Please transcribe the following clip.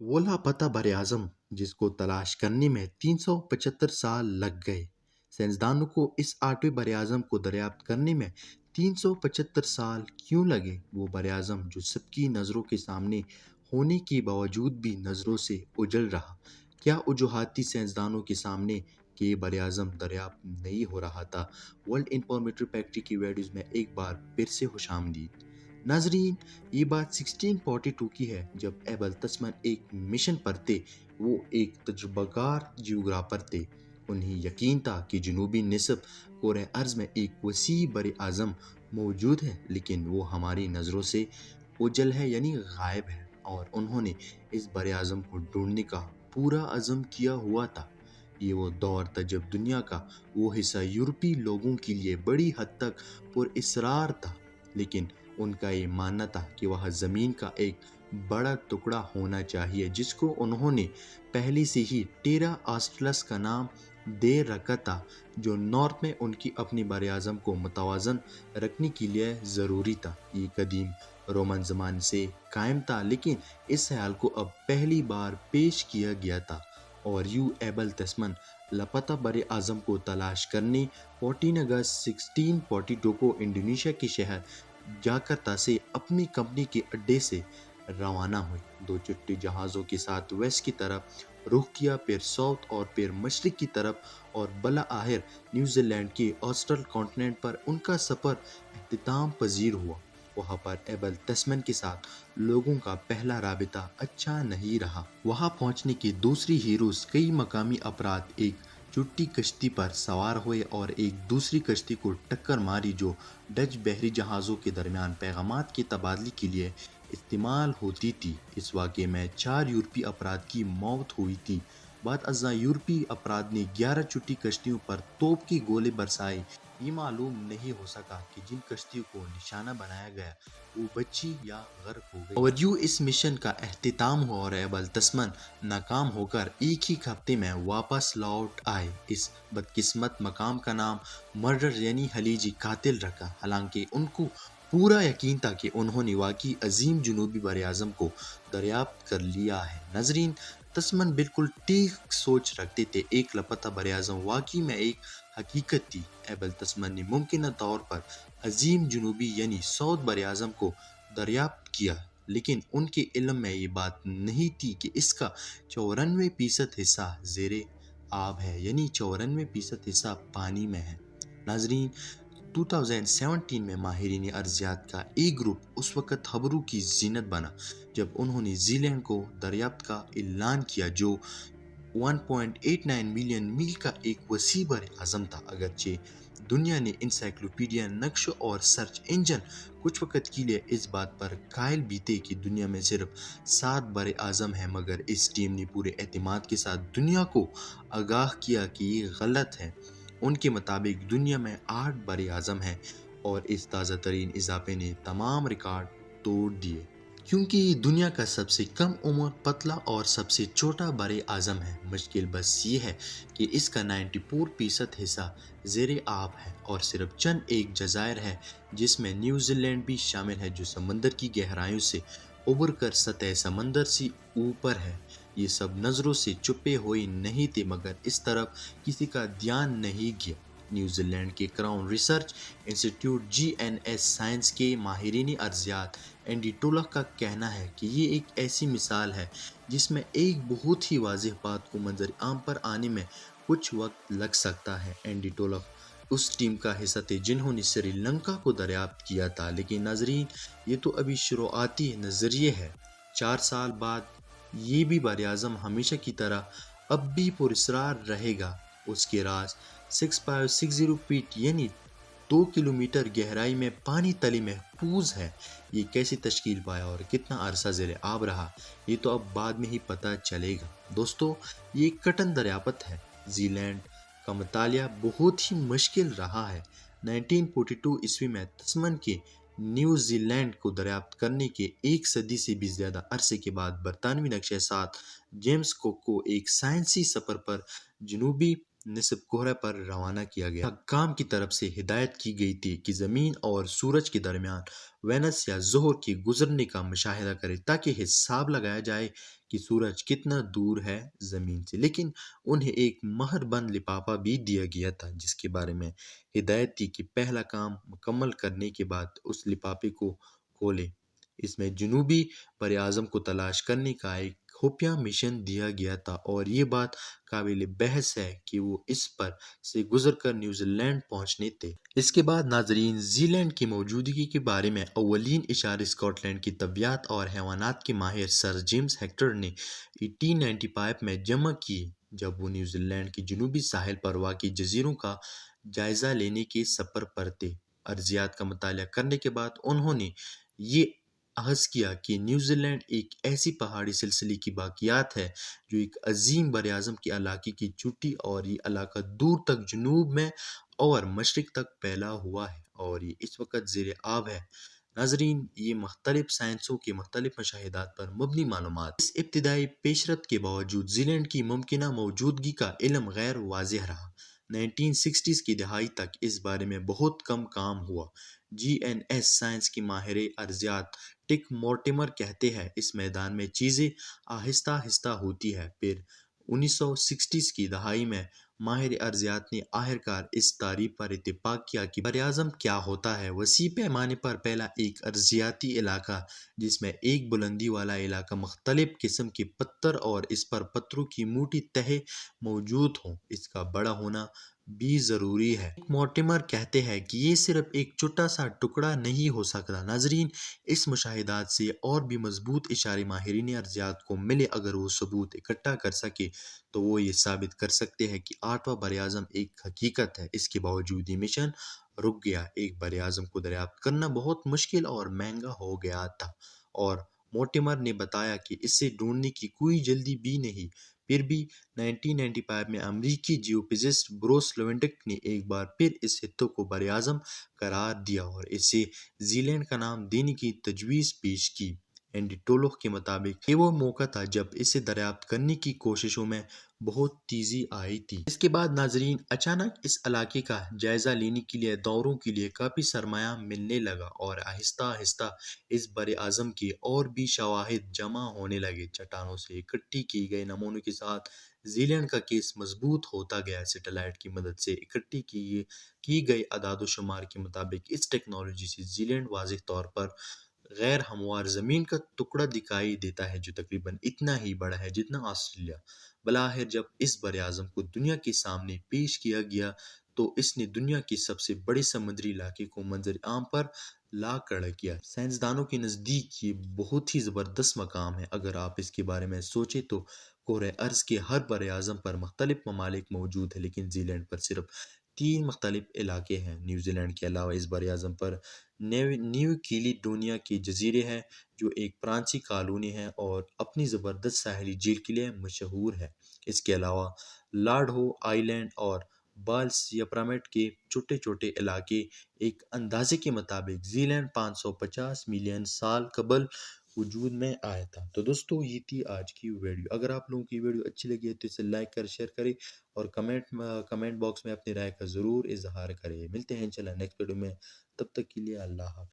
वो लापता बरआज़म जिसको तलाश करने में 375 साल लग गए। साइंसदानों को इस आठवें बरआज़म को दरियाफ्त करने में 375 साल क्यों लगे? वो बरआज़म जो सबकी नज़रों के सामने होने के बावजूद भी नज़रों से उजल रहा। क्या वजूहाती साइंसदानों के सामने कि ये बरआज़म दरियाफ्त नहीं हो रहा था? वर्ल्ड इंफॉर्मेटिव फैक्ट्री की वीडियोज़ में एक बार फिर से खुशामदीद। नाजरीन, ये बात 1642 की है जब एबल तस्मन एक मिशन पर थे। वो एक तजुर्बाकार जियोग्राफर थे। उन्हें यकीन था कि जनूबी निसफ कोरे अर्ज में एक वसी बर आज़म मौजूद है, लेकिन वो हमारी नज़रों से ओझल है यानी गायब है। और उन्होंने इस बर आज़म को ढूंढने का पूरा अज़म किया हुआ था। ये वो दौर था जब दुनिया का वो हिस्सा यूरोपी लोगों के लिए बड़ी हद तक पुरअसरार था, लेकिन उनका ये मानना था कि वह ज़मीन का एक बड़ा टुकड़ा होना चाहिए जिसको उन्होंने पहले से ही टेरा ऑस्ट्रलस का नाम दे रखा था, जो नॉर्थ में उनकी अपनी बर-ए-आज़म को मुतवाज़न रखने के लिए ज़रूरी था। ये कदीम रोमन ज़माने से कायम था, लेकिन इस ख्याल को अब पहली बार पेश किया गया था। और यू एबल तस्मन लापता बर-ए-आज़म को तलाश करने 14 अगस्त 1642 को इंडोनेशिया के शहर जाकार्ता से अपनी कंपनी के अड्डे से रवाना हुए। दो चिट्टी जहाज़ों के साथ वेस्ट की तरफ रुख किया, फिर साउथ और फिर मशरिक की तरफ, और बला आखिर न्यूजीलैंड के ऑस्ट्रल कॉन्टिनेंट पर उनका सफ़र इख्तिताम पजीर हुआ। वहाँ पर एबल तस्मन के साथ लोगों का पहला राबिता अच्छा नहीं रहा। वहाँ पहुँचने के दूसरी हीरोज कई मकामी अफराद एक छुट्टी कश्ती पर सवार हुए और एक दूसरी कश्ती को टक्कर मारी जो डच बहरी जहाज़ों के दरमियान पैगामात के तबादले के लिए इस्तेमाल होती थी। इस वाक़े में 4 यूरोपीय अफराद की मौत हुई थी। बाद अज़ां यूरोपीय अफराद ने 11 छुट्टी कश्तियों पर तोप के गोले बरसाए। ये मालूम नहीं हो सका कि जिन कश्तियों को निशाना बनाया गया वो बची या गर्क हो गई। और यूँ इस मिशन का अख्तिताम हुआ और एबल तस्मन नाकाम होकर एक ही हफ्ते में वापस लौट आए। इस बदकिस्मत मकाम का नाम मर्डर यानी हलीजी कातिल रखा, हालांकि उनको पूरा यकीन था कि उन्होंने वाकई अजीम जनूबी बर-ए-आज़म को दरियाफ्त कर लिया है। नजरीन, तस्मन बिल्कुल ठीक सोच रखते थे। एक लापता बर-ए-आज़म वाकई में एक हकीकत थी। एबल तस्मन ने मुमकिन तौर पर अजीम जनूबी यानी साउथ बर-ए-आज़म को दरियाफ्त किया, लेकिन उनके इल्म में ये बात नहीं थी कि इसका 94% हिस्सा ज़ेरे आब है, यानी 94% हिस्सा पानी में है। नाजरीन, 2017 में माहिरीन अर्जियात का एक ग्रुप उस वक़्त खबरों की जीनत बना जब उन्होंने जीलैंड को दरियाफ्त का ऐलान किया, जो 1.89 मिलियन मील का एक वसी बर-ए-आज़म था। अगरचे दुनिया ने इंसाइक्लोपीडिया, नक्श और सर्च इंजन कुछ वक़्त के लिए इस बात पर कायल भी थे कि दुनिया में सिर्फ 7 बर-ए-आज़म हैं, मगर इस टीम ने पूरे एतमाद के साथ दुनिया को आगाह किया कि ये गलत है। उनके मुताबिक दुनिया में 8 बर-ए-आज़म हैं और इस ताज़ा तरीन इजाफे ने तमाम रिकॉर्ड तोड़ दिए, क्योंकि दुनिया का सबसे कम उम्र, पतला और सबसे छोटा बर-ए-आज़म है। मुश्किल बस ये है कि इसका 94% हिस्सा ज़ेरे आब है और सिर्फ चंद एक जज़ायर है जिसमें न्यूजीलैंड भी शामिल है, जो समंदर की गहराइयों से उबर कर सतह समंदर से ऊपर है। ये सब नज़रों से छुपे हुए नहीं थे, मगर इस तरफ किसी का ध्यान नहीं गया। न्यूजीलैंड के crown research institute GNS science के माहिरीन अर्जियात एंडी टोलक का कहना है कि ये एक ऐसी मिसाल है जिसमें एक बहुत ही वाज़ेह बात को मंजर आम पर आने में कुछ वक्त लग सकता है। एंडी टोलक उस टीम का हिस्सा थे जिन्होंने श्रीलंका को दरियाफ्त किया था, लेकिन नाजरीन, ये तो अभी शुरुआती नज़रिए है। 4 साल बाद ये भी बर-ए-आज़म हमेशा की तरह अब भी पुरस्कार रहेगा। उसके राज 6560 फीट यानी 2 किलोमीटर गहराई में पानी तले महफूज है। ये कैसे तश्कील पाया और कितना अरसा ज़ेरे आब रहा, ये तो अब बाद में ही पता चलेगा। दोस्तों, ये एक कटन दरियाफ्त है। जीलैंड का मुतालिया बहुत ही मुश्किल रहा है। 1942 ईस्वी में तस्मन के न्यूजीलैंड को दरियाफ्त करने के एक सदी से भी ज़्यादा अरसे के बाद बरतानवी नक्शे साथ जेम्स कुक को एक साइंसी सफ़र पर जनूबी निस्ब कोहरा पर रवाना किया गया। काम की तरफ से हिदायत की गई थी कि ज़मीन और सूरज के दरमियान वेनस या ज़ोहर के गुजरने का मुशाहिदा करें ताकि हिसाब लगाया जाए कि सूरज कितना दूर है ज़मीन से। लेकिन उन्हें एक महरबंद लिफाफा भी दिया गया था जिसके बारे में हिदायत थी कि पहला काम मुकम्मल करने के बाद उस लिफाफे को खोलें। इसमें जनूबी बर आज़म को तलाश करने का एक खुफिया मिशन दिया गया था और ये बात काबिल बहस है कि वो इस पर से गुजरकर न्यूजीलैंड पहुंचने थे। इसके बाद नाजरीन जीलैंड की मौजूदगी के बारे में अव्वलीन इशारे स्कॉटलैंड की तबियत और हैवानात के माहिर सर जेम्स हेक्टर ने 1895 में जमा किए जब वो न्यूजीलैंड के जनूबी साहिल पर वाक़ई जजीरों का जायज़ा लेने के सफ़र पर थे। अर्जियात का मुताला करने के बाद उन्होंने ये अहस किया कि न्यूजीलैंड एक ऐसी पहाड़ी सिलसिले की बाक़ियात है जो एक अजीम बर-ए-आज़म के इलाके की चोटी और ये इलाका दूर तक जनूब में और मशरिक़ तक फैला हुआ है और ये इस वक्त ज़ेर आब है। नाज़रीन, ये मुख्तलिफ साइंसों के मुख्तलिफ मुशाहिदात पर मबनी मालूमात। इस इब्तिदाई पेशरत के बावजूद जीलैंड की मुमकिना मौजूदगी का इल्म गैर वाज़ेह रहा। 1960s की दहाई तक इस बारे में बहुत कम काम हुआ। GNS साइंस के माहिर अर्जियात टिक मोर्टिमर कहते हैं इस मैदान में चीज़ें आहिस्ता आहिस्ता होती है। फिर 1960s की दहाई में माहिर अर्जियात ने आखिरकार इस तारीफ पर इत्तेफाक किया कि बर-ए-आज़म क्या होता है। वसी पैमाने पर पहला एक अर्जियाती इलाका जिसमें एक बुलंदी वाला इलाका मुख्तलिफ किस्म के पत्थर और इस पर पत्थरों की मोटी तह मौजूद हों, इसका बड़ा होना भी ज़रूरी है। मोर्टिमर कहते हैं कि ये सिर्फ एक छोटा सा टुकड़ा नहीं हो सकता। नाजरीन, इस मुशाहिदात से और भी मजबूत इशारे माहिरीन अर्जियात को मिले। अगर वो सबूत इकट्ठा कर सके तो वो ये साबित कर सकते हैं कि आठवां बर-ए-आज़म एक हकीकत है। इसके बावजूद ये मिशन रुक गया। एक बर-ए-आज़म को दरियाफ्त करना बहुत मुश्किल और महंगा हो गया था और मोर्टिमर ने बताया कि इसे ढूंढने की कोई जल्दी भी नहीं। फिर भी 1995 में अमेरिकी जियोफिजिस्ट ब्रूस लिवेंडिक ने एक बार फिर इस हित्ते को बर-ए-आज़म करार दिया और इसे जीलैंड का नाम देने की तजवीज़ पेश की। एंडी टोलोक के मुताबिक ये वो मौका था जब इसे दरियाफ्त करने की कोशिशों में बहुत तेज़ी आई थी। इसके बाद नाजरीन अचानक इस इलाके का जायज़ा लेने के लिए दौरों के लिए काफ़ी सरमाया मिलने लगा और आहिस्ता आहिस्ता इस बर-ए-आज़म के और भी शवाहिद जमा होने लगे। चट्टानों से इकट्ठी की गए नमूनों के साथ जीलैंड का केस मजबूत होता गया। सैटेलाइट की मदद से इकट्ठी की गई अदाद शुमार के मुताबिक इस टेक्नोलॉजी से जीलैंड वाज़ेह तौर पर गैर हमवार ज़मीन का टुकड़ा दिखाई देता है जो तकरीबन इतना ही बड़ा है जितना ऑस्ट्रेलिया। बलाखिर जब इस बर-ए-आज़म को दुनिया के सामने पेश किया गया तो इसने दुनिया के सबसे बड़े समुद्री इलाके को मंजर आम पर ला खड़ा किया। साइंसदानों के नज़दीक ये बहुत ही ज़बरदस्त मकाम है। अगर आप इसके बारे में सोचें तो कोरे अर्ज़ के हर बर-ए-आज़म पर मुख्तलिफ ममालिक मौजूद है लेकिन जीलैंड पर सिर्फ 3 मुख्तलिफ इलाके हैं। न्यूजीलैंड के अलावा इस बर-ए-आज़म पर न्यू कैलिडोनिया के जजीरे हैं जो एक फ्रांसीसी कॉलोनी है और अपनी ज़बरदस्त साहली झील के लिए मशहूर है। इसके अलावा लॉर्ड हो आइलैंड और बाल्स या पिरामिड के छोटे छोटे इलाके। एक अंदाजे के मुताबिक जीलैंड 550 मिलियन साल कबल वजूद में आया था। तो दोस्तों ये थी आज की वीडियो। अगर आप लोगों की वीडियो अच्छी लगी है तो इसे लाइक कर शेयर करें और कमेंट बॉक्स में अपनी राय का ज़रूर इजहार करें। मिलते हैं इंशाल्लाह नेक्स्ट वीडियो में, तब तक के लिए अल्लाह हाफ़िज़।